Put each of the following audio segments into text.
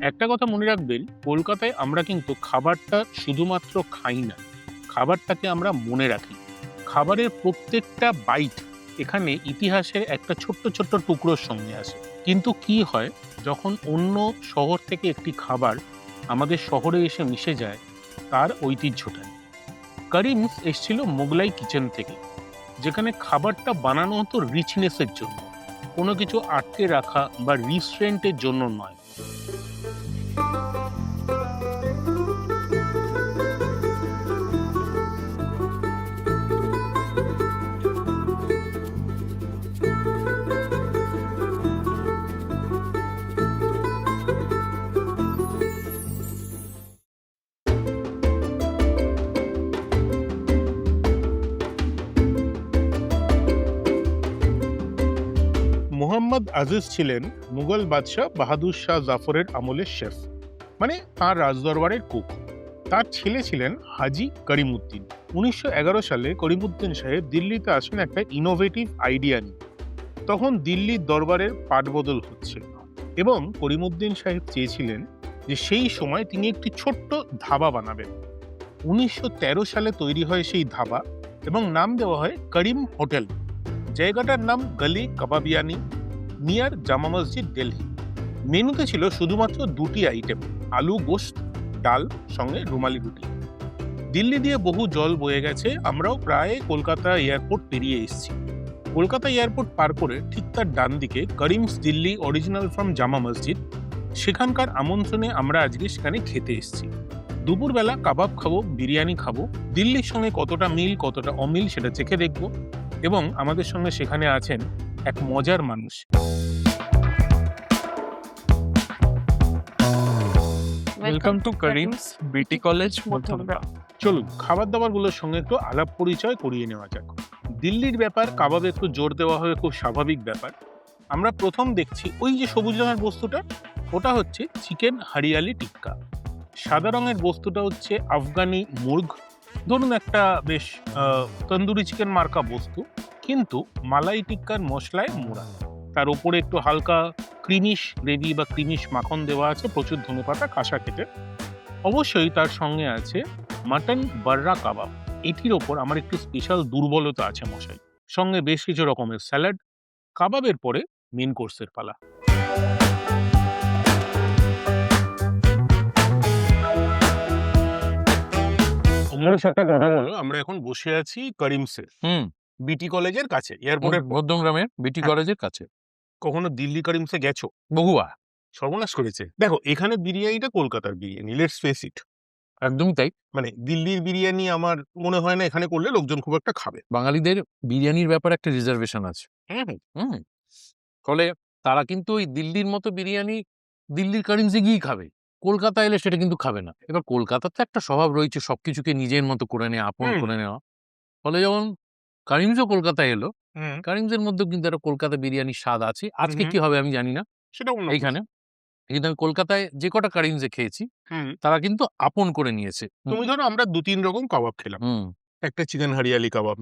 একটা কথা মনে রাখবেন, কলকাতায় আমরা কিন্তু খাবারটা শুধুমাত্র খাই না, খাবারটাকে আমরা মনে রাখি। খাবারের প্রত্যেকটা বাইট এখানে ইতিহাসের একটা ছোট্ট ছোট্ট টুকরোর সঙ্গে আসে। কিন্তু কি হয়, যখন অন্য শহর থেকে একটি খাবার আমাদের শহরে এসে মিশে যায়, তার ঐতিহ্যটা নেই। করিমস এসেছিল মোগলাই কিচেন থেকে, যেখানে খাবারটা বানানো হতো রিচনেসের জন্য, কোনো কিছু আটকে রাখা বা রিস্ট্রেন্টের জন্য নয়। মোহাম্মদ আজিজ ছিলেন মুঘল বাদশাহ বাহাদুর শাহ জাফরের আমলের শেফ, মানে তাঁর রাজদরবারের কুক। তার ছেলে ছিলেন হাজি করিমউদ্দিন। 1911 সালে করিমউদ্দিন সাহেব দিল্লিতে আসেন একটা ইনোভেটিভ আইডিয়া নিয়ে। তখন দিল্লির দরবারের পাটবদল হচ্ছিল এবং করিমউদ্দিন সাহেব চেয়েছিলেন যে সেই সময় তিনি একটি ছোট্ট ধাবা বানাবেন। 1913 সালে তৈরি হয় সেই ধাবা এবং নাম দেওয়া হয় করিম হোটেল। জায়গাটার নাম গলি কাবাবিয়ানি, নিয়ার জামা মসজিদ, দিল্লি। মেনুতে ছিল শুধুমাত্র দুটি আইটেম, আলু গোশত, ডাল, সঙ্গে রুমালি রুটি। দিল্লি দিয়ে বহু জল বয়ে গেছে, আমরাও প্রায় কলকাতা এয়ারপোর্ট পেরিয়ে এসেছি। কলকাতা এয়ারপোর্ট পার করে ঠিক তার ডান দিকে করিমস দিল্লি অরিজিনাল ফ্রম জামা মসজিদ, সেখানকার আমন্ত্রণে আমরা আজকে সেখানে খেতে এসেছি। দুপুরবেলা কাবাব খাবো, বিরিয়ানি খাবো। দিল্লির সঙ্গে কতটা মিল কতটা অমিল সেটা চেখে দেখব। এবং আমাদের সঙ্গে সেখানে আছেন এক মজার মানুষ। ওয়েলকাম টু করিমস বিটি কলেজ মধ্যমগ্রাম। চলুন খাবার দাবারগুলোর সঙ্গে একটু আলাপ পরিচয় করিয়ে নেওয়া যাক। দিল্লির ব্যাপার কাবাবে একটু জোর দেওয়া হয়, খুব স্বাভাবিক ব্যাপার। আমরা প্রথম দেখছি ওই যে সবুজ রঙের বস্তুটা, ওটা হচ্ছে চিকেন হরিয়ালি টিক্কা। সাদা রঙের বস্তুটা হচ্ছে আফগানি মুর্গ, ধরুন একটা বেশ তন্দুরি চিকেন মার্কা বস্তু, কিন্তু মালাই টিক্কার মশলায় মোড়া। তার উপরে একটু হালকা ক্রিমিশ গ্রেভি বা ক্রিমিশ মাখন দেওয়া আছে, প্রচুর ধনেপাতা কাঁচা কেটে। অবশ্যই তার সঙ্গে আছে মাটন বার্রা কাবাব। এটির ওপর আমার একটু স্পেশাল দুর্বলতা আছে মশাই। সঙ্গে বেশ কিছু রকমের স্যালাড। কাবাবের পরে মেন কোর্সের পালা। একটা কথা বলো, আমরা এখন বসে আছি করিমসে, বিটি কলেজের কাছে, এয়ারপোর্টের মধ্যমগ্রামের বিটি কলেজের কাছে। কখনো দিল্লি করিমসে গেছো? বহুবার। সর্বনাশ করেছে। দেখো, এখানে বিরিয়ানিটা কলকাতার বিরিয়ানি, লেটস ফেস ইট। একদমই তাই। মানে দিল্লির বিরিয়ানি আমার মনে হয় না এখানে করলে লোকজন খুব একটা খাবে। বাঙালিদের বিরিয়ানির ব্যাপারে একটা রিজার্ভেশন আছে। ফলে তারা কিন্তু ওই দিল্লির মতো বিরিয়ানি দিল্লির কারিমসে গিয়েই খাবে, কলকাতা এলে সেটা কিন্তু খাবে না। এবার কলকাতার তো একটা স্বভাব রয়েছে সবকিছুকে নিজের মতো করে নেওয়া, আপন করে নেওয়া। ফলে যেমন কারিমসও কলকাতায় এলো, কারিমসের মধ্যেও কিন্তু একটা কলকাতা বিরিয়ানির স্বাদ আছে। আজকে কি হবে আমি জানি না সেটা এইখানে, কিন্তু আমি কলকাতায় যে কটা কারিমসে খেয়েছি তারা কিন্তু আপন করে নিয়েছে। তুমি ধরো আমরা 2-3 রকম কাবাব খেলাম, একটা চিকেন হরিয়ালি কাবাব,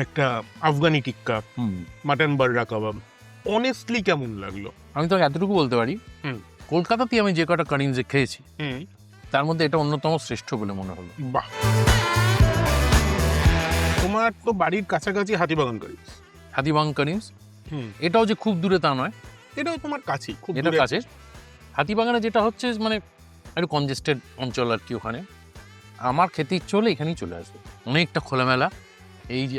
একটা আফগানি টিক্কা, মাটন বার্রা কাবাব। অনেস্টলি কেমন লাগলো? আমি তো এতটুকু বলতে পারি, কলকাতাতে আমি যে কটা কারিমসে খেয়েছি তার মধ্যে এটা অন্যতম শ্রেষ্ঠ বলে মনে হলো। বাহ, তোমার তো বাড়ির কাছাকাছি হাতিবাগান কারিমস। হাতিবাগান কারিমস এটাও যে খুব দূরে তা নয়, এটাও তোমার কাছেই, খুব এটা কাছে। হাতিবাগানে যেটা হচ্ছে মানে একটু কনজেস্টেড অঞ্চল আর কি, ওখানে আমার খেতে ইচ্ছে হলে এখানেই চলে আসবে। অনেকটা খোলামেলা, এই যে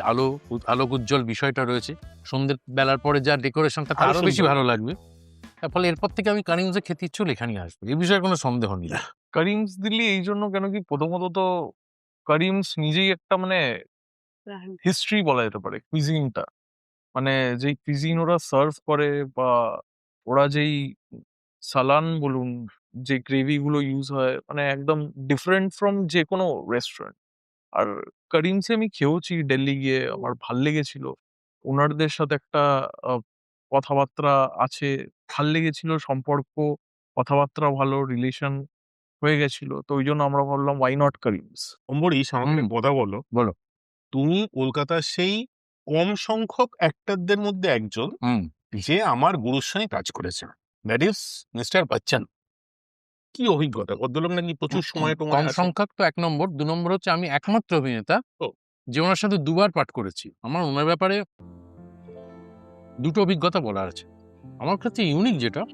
আলোক উজ্জ্বল বিষয়টা রয়েছে, সন্ধ্যের বেলার পরে যা ডেকোরেশনটা আরো বেশি ভালো লাগবে। ফলে এরপর থেকে আমি কারিমসে খেতে ইচ্ছে হলে এখানেই আসবে, এই বিষয়ে কোনো সন্দেহ নেই। করিমস দিল্লি এই জন্য কেন কি, প্রথমত তো করিমস নিজেই একটা মানে হিস্ট্রি বলা যেতে পারে কুইজিনটা, মানে যেই কুইজিন ওরা সার্ভ করে বা ওরা যেই সালান বলুন, যে গ্রেভি গুলো ইউজ হয়, মানে একদম ডিফারেন্ট ফ্রম যে কোনো রেস্টুরেন্ট। আর করিমসে আমি খেয়েওছি দিল্লি গিয়ে, আমার ভাল লেগেছিল। ওনারদের সাথে একটা কথাবার্তা আছে, ভাল লেগেছিল সম্পর্ক, কথাবার্তা ভালো, রিলেশন হয়ে গেছিল। তো ওই জন্য আমরা ভাবলাম ওয়াই নট করিমস। অম্বরীশ, আমাকে কথা বলো। তুমি কলকাতার সেই কম সংখ্যক অ্যাক্টরদের মধ্যে একজন যে আমার গুরুর সঙ্গে কাজ করেছে, দ্যাট ইজ মিস্টার বচ্চন। কি অভিজ্ঞতা? ভদ্রলোক নাকি প্রচুর সময় কম টময় আসেন। সংখ্যক তো ১ নম্বর। ২ নম্বর হচ্ছে আমি একমাত্র অভিনেতা ও। যে ওনার সাথে ২ বার পাঠ করেছি। আমার ওনার ব্যাপারে ২ টো অভিজ্ঞতা বলার আছে। আমার কাছে ইউনিক যেটা,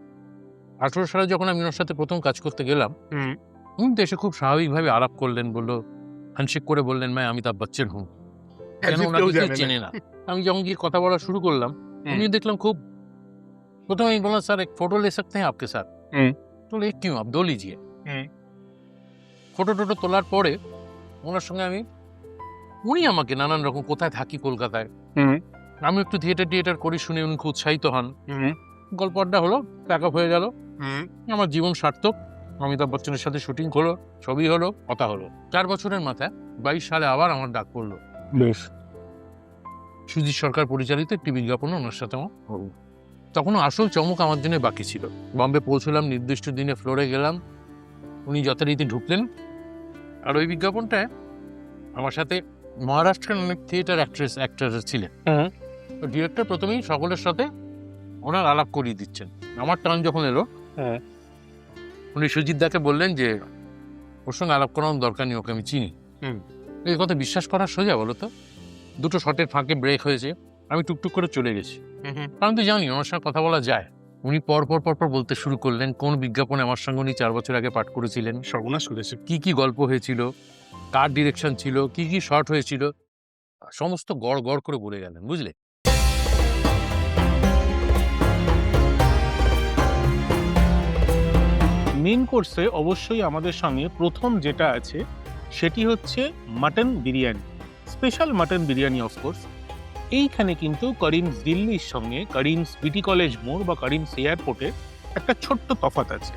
১৮ সালে যখন আমি ওনার সাথে ১ম কাজ করতে গেলাম, হুম। উনি তো এসে খুব স্বাভাবিকভাবে আলাপ করলেন, বলল, হ্যান্ডশেক করে বললেন, "मैं अमिताभ बच्चन हूँ।" As যেন if ওনাকে কেউ কেউ জানে না। চেনে না। আমি যখন গিয়ে কথা বলা শুরু করলাম, হুম। উনি দেখলাম খুব, ১ম আমি বললাম, "सर एक फोटो ले सकते हैं आपके साथ?" হুম। तो बोले, "क्यों? आप 2 लीजिए।" হুম। ফটো-টটো তোলার পরে ওনার সঙ্গে উনি আমাকে নানান রকম কোথায় থাকি কলকাতায়, হুম। আমি একটু থিয়েটার করি শুনে উনি খুব উৎসাহিত হন। হুম। গল্প আড্ডা হলো, প্যাক আপ হয়ে গেল। হুম। আমার জীবন সার্থক। অমিতাভ বচ্চনের সাথে শুটিং হলো, ছবি হলো, কথা হলো। ৪ বছরের মাথায় ২২ সালে আবার আমার ডাক পড়লো। বেশ। সুজিত সরকার পরিচালিত একটি বিজ্ঞাপনে ওনার সাথে আমার হলো। তখনও আসল চমক আমার জন্য বাকি ছিল। বম্বে পৌঁছলাম, নির্দিষ্ট দিনে ফ্লোরে গেলাম, উনি যথারীতি ঢুকলেন। আর ওই বিজ্ঞাপনটায় আমার সাথে মহারাষ্ট্রের অনেক থিয়েটার অ্যাক্টর ছিলেন। হুম। তো ডিরেক্টর প্রথমেই সকলের সাথে ওনার আলাপ করিয়ে দিচ্ছেন। আমার টার্ন যখন এলো, হ্যাঁ। উনি সুজিত দাকে বললেন যে ওর সঙ্গে আলাপ করানোর দরকার নেই, ওকে আমি চিনি। হুম। এই কথা বিশ্বাস করা সোজা বলো তো? ২টো শটের ফাঁকে ব্রেক হয়েছে, আমি টুকটুক করে চলে গেছি, কারণ তুই জানি ওনার সঙ্গে কথা বলা যায়। উনি পরপর বলতে শুরু করলেন কোন বিজ্ঞাপনে আমার সঙ্গে উনি ৪ বছর আগে পাঠ করেছিলেন, সর্বনাশ করেছে। কি কি গল্প হয়েছিল, কার ডিরেকশন ছিল, কি কি শট হয়েছিল, সমস্ত গড় গড় করে বলে গেলেন, বুঝলে? মেন কোর্সে অবশ্যই আমাদের সঙ্গে প্রথম যেটা আছে সেটি হচ্ছে mutton biryani, special mutton biryani of course. এইখানে কিন্তু করিমস দিল্লির সঙ্গে করিমস বিটি কলেজ মোড় বা করিমস এয়ারপোর্টে একটা ছোট্ট তফাৎ আছে।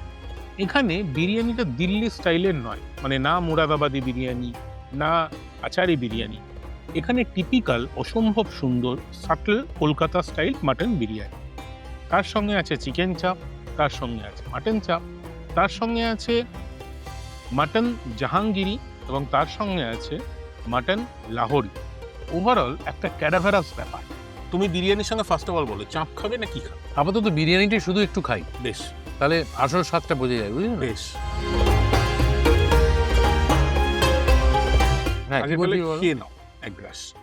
এখানে বিরিয়ানিটা দিল্লি স্টাইলের নয়, মানে না মুরাদাবাদি বিরিয়ানি, না আচারি বিরিয়ানি। এখানে টিপিক্যাল অসম্ভব সুন্দর subtle Kolkata style mutton biryani. তার সঙ্গে আছে চিকেন চাপ, তার সঙ্গে আছে মাটন চাপ, তার সঙ্গে আছে মাটন জাহাঙ্গীরি এবং তার সঙ্গে আছে মাটন লাহোরি। ওভারঅল একটা ক্যাডাভারাস ব্যাপার। তুমি বিরিয়ানির সঙ্গে ফার্স্ট অফ অল বলো চাপ খাবে না কি খাবে? আপাতত বিরিয়ানিটাই শুধু একটু খাই, বেশ তাহলে আসল স্বাদটা বোঝা যায়, বুঝলি? বেশ। হ্যাঁ, আগে কি বলে বলবি বলো? খেয়ে নাও এক গ্লাস।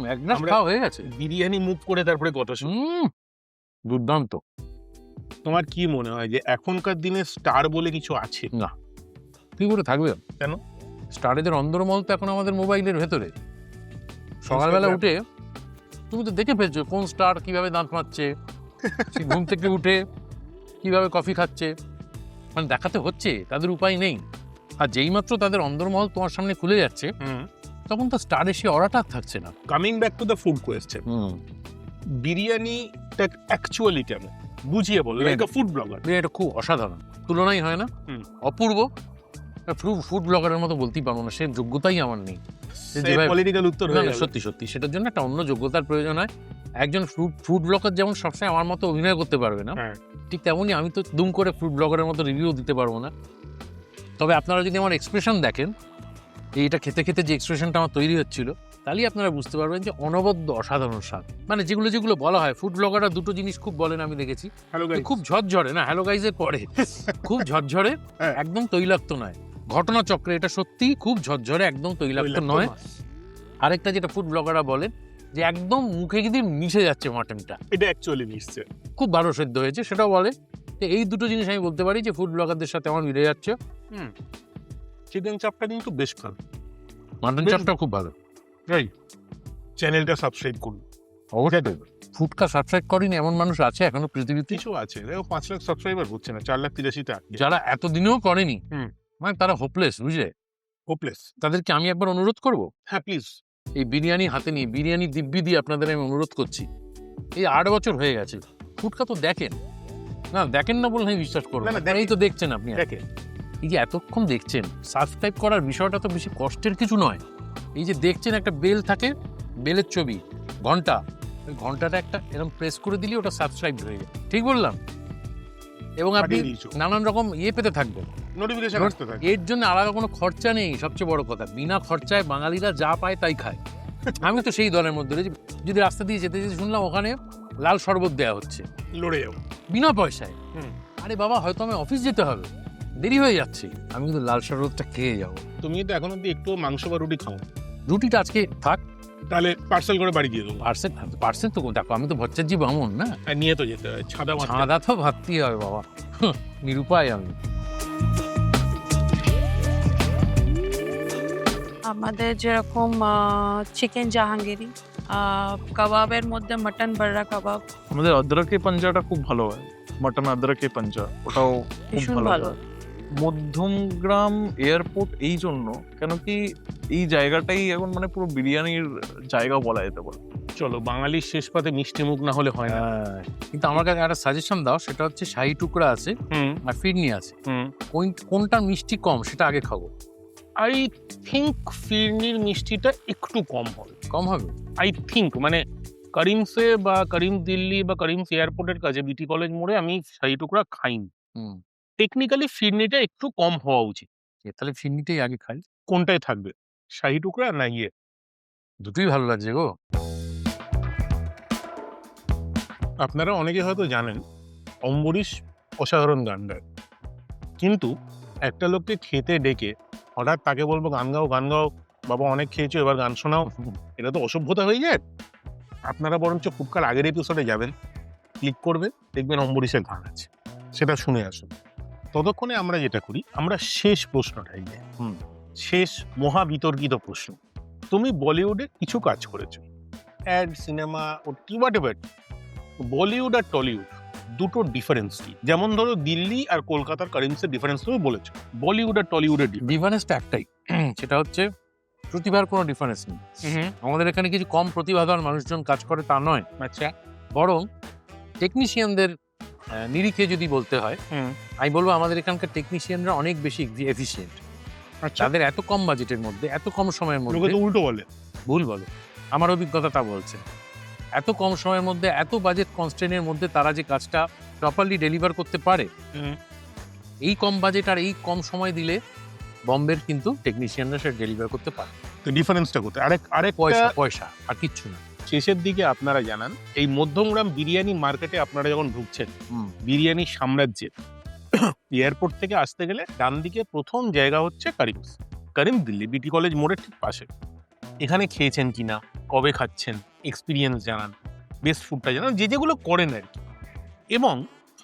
এক গ্লাস আমরা- খাওয়া হয়ে গেছে। বিরিয়ানি মুভ করে তারপরে কথা শুনো। দুর্দান্ত। তোমার কি মনে হয় যে এখনকার দিনে স্টার বলে কিছু আছে? কি করে থাকবে? কেন? স্টারেদের অন্দরমহল তো এখন আমাদের মোবাইলের ভেতরে। সকালবেলা Instagram? উঠে তুমি তো দেখে ফেলছো কোন স্টার কিভাবে দাঁত মারছে, সে ঘুম থেকে উঠে কিভাবে কফি খাচ্ছে, মানে দেখাতে হচ্ছে, তাদের উপায় নেই। আর যেইমাত্র তাদের অন্দরমহল তোমার সামনে খুলে যাচ্ছে, তখন তো স্টারের সে অরাটা আর থাকছে না। Coming back to the food question, বিরিয়ানিটা অ্যাকচুয়ালি কেমন বুঝিয়ে বলো, লাইক আ ফুড ব্লগার। এটা খুব অসাধারণ, তুলনাই হয় না, অপূর্ব। ফুড ব্লগারের মতো বলতেই পারবো না, সে যোগ্যতাই আমার নেই। যেভাবে- পলিটিক্যাল উত্তর না, হয়ে না, গেল। সত্যি সত্যি সেটার জন্য একটা অন্য যোগ্যতার প্রয়োজন হয়। একজন ফুড ব্লগার যেমন সবসময় আমার মতো অভিনয় করতে পারবে না, হ্যাঁ। ঠিক তেমনই আমি তো দুম করে ফুড ব্লগারের মতো রিভিউ দিতে পারবো না। তবে আপনারা যদি আমার এক্সপ্রেশন দেখেন, এইটা খেতে খেতে যে এক্সপ্রেশনটা আমার তৈরি হচ্ছিল, তাহলেই আপনারা বুঝতে পারবেন যে অনবদ্য অসাধারণ স্বাদ। মানে যেগুলো বলা হয়, ফুড ব্লগাররা 2টো জিনিস খুব বলেন, আমি দেখেছি। Hello guys. খুব ঝরঝরে, না হ্যালো গাইজের পরে খুব ঝরঝরে, হ্যাঁ। একদম তৈলাক্ত নয়। ঘটনাচক্রে এটা সত্যি খুব ঝরঝরে, একদম তৈলাক্ত নয়। আরেকটা যেটা ফুড ব্লগাররা বলেন যে একদম মুখে যদি মিশে যাচ্ছে মাটনটা, এটা অ্যাকচুয়ালি মিশছে। খুব ভালো সেদ্ধ হয়েছে, সেটাও বলে। তো এই 2টো জিনিস আমি বলতে পারি যে ফুড ব্লগারদের সাথে আমার মিলে যাচ্ছে। চিকেন চাপটা কিন্তু বেশ ভালো। মাটন বেশ- চাপটাও খুব ভালো। চ্যানেলটা সাবস্ক্রাইব করুন। অবশ্যই ফুডকা সাবস্ক্রাইব করেনি এমন মানুষ আছে এখনো পৃথিবীতে? কিছু আছে, দেখো 5 লাখ সাবস্ক্রাইবার হচ্ছে না, 4,83,000-তে আটকে। যারা এতদিনেও করেনি, হুম। মানে তারা হোপলেস, বুঝলে? হোপলেস। তাদেরকে আমি একবার অনুরোধ করব, হ্যাঁ প্লিজ। এই বিরিয়ানি হাতে নিয়ে, বিরিয়ানি দিব্যি দিয়ে আপনাদের আমি অনুরোধ করছি। এই 8 বছর হয়ে গেছে, ফুডকা তো দেখেন না, দেখেন না বলে আমি বিশ্বাস করবো না, না, না, কারণ এই তো দেখছেন আপনি। দেখে এই যে এতক্ষণ দেখছেন, সাবস্ক্রাইব করার বিষয়টা তো বেশি কষ্টের কিছু নয়। এই যে দেখছেন, একটা বেল থাকে, বেলের ছবি, ঘন্টা, ওই ঘন্টাটা একটা এরকম প্রেস করে দিলে ওটা সাবস্ক্রাইব হয়ে যায়। ঠিক বললাম? এবং আপনি পাঠিয়ে দিয়েছো। নানান রকম পেতে থাকবেন। নোটিফিকেশন আসতে থাকে। এর জন্য আলাদা কোনো খরচা নেই, সবচেয়ে বড় কথা। বিনা খরচায় বাঙালিরা যা পায় তাই খায়। আমি তো সেই দলের মধ্যে রয়েছি। যদি রাস্তা দিয়ে যেতে যেতে শুনলাম ওখানে লাল শরবত দেওয়া হচ্ছে লড়ে যাও। বিনা পয়সায়, হুম। আরে বাবা, হয়তো আমি অফিস যেতে হবে, দেরি হয়ে যাচ্ছে, আমি কিন্তু লাল শরবতটা খেয়ে যাবো। তুমি তো এখন অব্দি একটু মাংস বা রুটি খাও, রুটিটা আজকে থাক, তাহলে পার্সেল করে বাড়ি দিয়ে দেবো। পার্সেল পার্সেল তো দেখো, আমি তো ভট্টাচার্য বামুন না, আর নিয়ে তো যেতে হয়, ছাদা মাছ। ছাদা তো ভাবতেই হবে বাবা, নিরুপায় আমি। আমাদের যেরকম চিকেন জাহাঙ্গীরি, কাবাবের মধ্যে মটন বড়া কাবাব আমাদের আদ্রাকে পাঞ্জাটা খুব ভালো হয়, মাটন আদ্রাকে পাঞ্জা, ওটাও খুব ভীষণ ভালো ভালো। হয়। মধ্যমগ্রাম এয়ারপোর্ট এই জন্য কেন কি এই জায়গাটাই এখন মানে পুরো বিরিয়ানির জায়গা বলা যেতে পারে। চলো, বাঙালির শেষ পাতে মিষ্টি মুখ না হলে হয় না। হ্যাঁ, কিন্তু আমার কাছে একটা সাজেশন দাও, সেটা হচ্ছে শাহী টুকরা আছে হুম আর ফিরনি আছে, হুম কোনটা মিষ্টি কম সেটা আগে খাবো। আই থিঙ্ক ফিরনির মিষ্টিটা একটু কম হবে। কম হবে? আই থিঙ্ক, মানে করিমসে বা করিমস দিল্লি বা করিমস এয়ারপোর্টের কাছে বিটি কলেজ মোড়ে আমি শাহী টুকরা খাইনি। হুম, টেকনিক্যালি ফিরনিটা একটু কম হওয়া উচিত। তাহলে ফিরনিটাই আগে খাই। কোনটায় থাকবে, শাহী টুকরা না ইয়ে? দুটোই ভালো লাগছে গো। আপনারা অনেকে হয়তো জানেন অম্বরীশ অসাধারণ গান গায়, কিন্তু একটা লোককে খেতে ডেকে হঠাৎ তাকে বলবো গান গাও গান গাও, বাবা অনেক খেয়েছো এবার গান শোনাও, এটা তো অসভ্যতা হয়ে যায়। আপনারা বরঞ্চ ফুটকার আগের এপিসোডে যাবেন, ক্লিক করবেন, দেখবেন অম্বরীশের গান আছে, সেটা শুনে আসুন। ততক্ষণে আমরা যেটা করি, আমরা শেষ প্রশ্নটাই যাই। শেষ মহা বিতর্কিত প্রশ্ন। তুমি বলিউডে কিছু কাজ করেছো, অ্যাড, সিনেমা, হোয়াটএভার, বলিউড আর টলিউড দুটো ডিফারেন্স কি? যেমন ধরো দিল্লি আর কলকাতার কারেন্সির ডিফারেন্স তুমি বলেছো, বলিউড আর টলিউডের ডিফারেন্সটা একটাই, সেটা হচ্ছে প্রতিভার কোনো ডিফারেন্স নেই। আমাদের এখানে কিছু কম প্রতিভাবান মানুষজন কাজ করে তা নয়, আচ্ছা। বরং টেকনিশিয়ানদের নিরিখে যদি বলতে হয়, আমি বলবো আমাদের এখানকার টেকনিশিয়ানরা অনেক বেশি এফিশিয়েন্ট। আচ্ছা, তাদের এত কম বাজেটের মধ্যে, এত কম সময়ের লোকে মধ্যে, তো উল্টো বলে। ভুল বলে, আমার অভিজ্ঞতা তা বলছে, এত কম সময়ের মধ্যে, এত বাজেট কনস্ট্রেনের মধ্যে তারা যে কাজটা প্রপারলি ডেলিভার করতে পারে, এই কম বাজেট আর এই কম সময় দিলে বম্বের কিন্তু টেকনিশিয়ানরা সেটা ডেলিভার করতে পারে। তো ডিফারেন্সটা কোথায়? আরেক পয়সা পয়সা আর কিচ্ছু না। শেষের দিকে আপনারা জানান, এই মধ্যমগ্রাম বিরিয়ানি মার্কেটে আপনারা যখন ঢুকছেন, বিরিয়ানি সাম্রাজ্যের এয়ারপোর্ট থেকে আসতে গেলে ডান দিকে প্রথম জায়গা হচ্ছে করিমস, করিম দিল্লি বিটি কলেজ মোড়ের ঠিক পাশে। এখানে খেয়েছেন কিনা, কবে খাচ্ছেন, এক্সপিরিয়েন্স জানান, বেস্ট ফুডটা জানান, যেগুলো করেন আর কি। এবং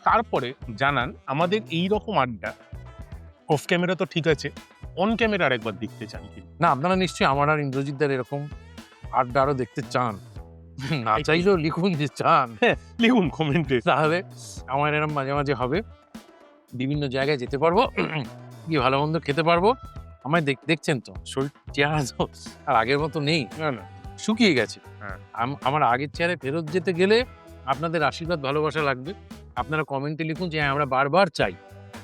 তারপরে জানান আমাদের এই রকম আড্ডা অফ ক্যামেরা তো ঠিক আছে, অন ক্যামেরা আরেকবার দেখতে চান কি না, আপনারা নিশ্চয়ই আমার আর ইন্দ্রজিৎদার এরকম আড্ডা আরো দেখতে চান, না চাইলেও লিখুন যে চান, লিখুন কমেন্টে। তাহলে আমার এরকম মাঝে মাঝে হবে, বিভিন্ন জায়গায় যেতে পারবো, গিয়ে ভালো মন্দ খেতে পারবো। আমায় দেখছেন তো, শরীর চেহারা তো আর আগের মতো নেই, না না, শুকিয়ে গেছে। হ্যাঁ। আমার আগের চেহারায় ফেরত যেতে গেলে আপনাদের আশীর্বাদ ভালোবাসা লাগবে। আপনারা কমেন্টে লিখুন যে হ্যাঁ, আমরা বারবার চাই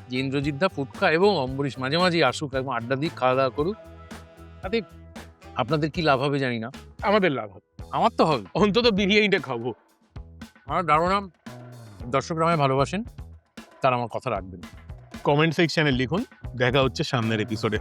যে ইন্দ্রজিৎদা, ফুটকা এবং অম্বরীশ মাঝে মাঝেই আসুক এবং আড্ডা দিয়ে খাওয়া দাওয়া করুক। তাতে আপনাদের কি লাভ হবে জানি না, আমাদের লাভ হবে, আমার তো হবে। অন্তত বিরিয়ানিটা খাবো। আমার ধারণা দর্শকরা আমায় ভালোবাসেন, তারা আমার কথা রাখবেন। কমেন্ট সেকশনে লিখুন। দেখা হচ্ছে সামনের এপিসোডে।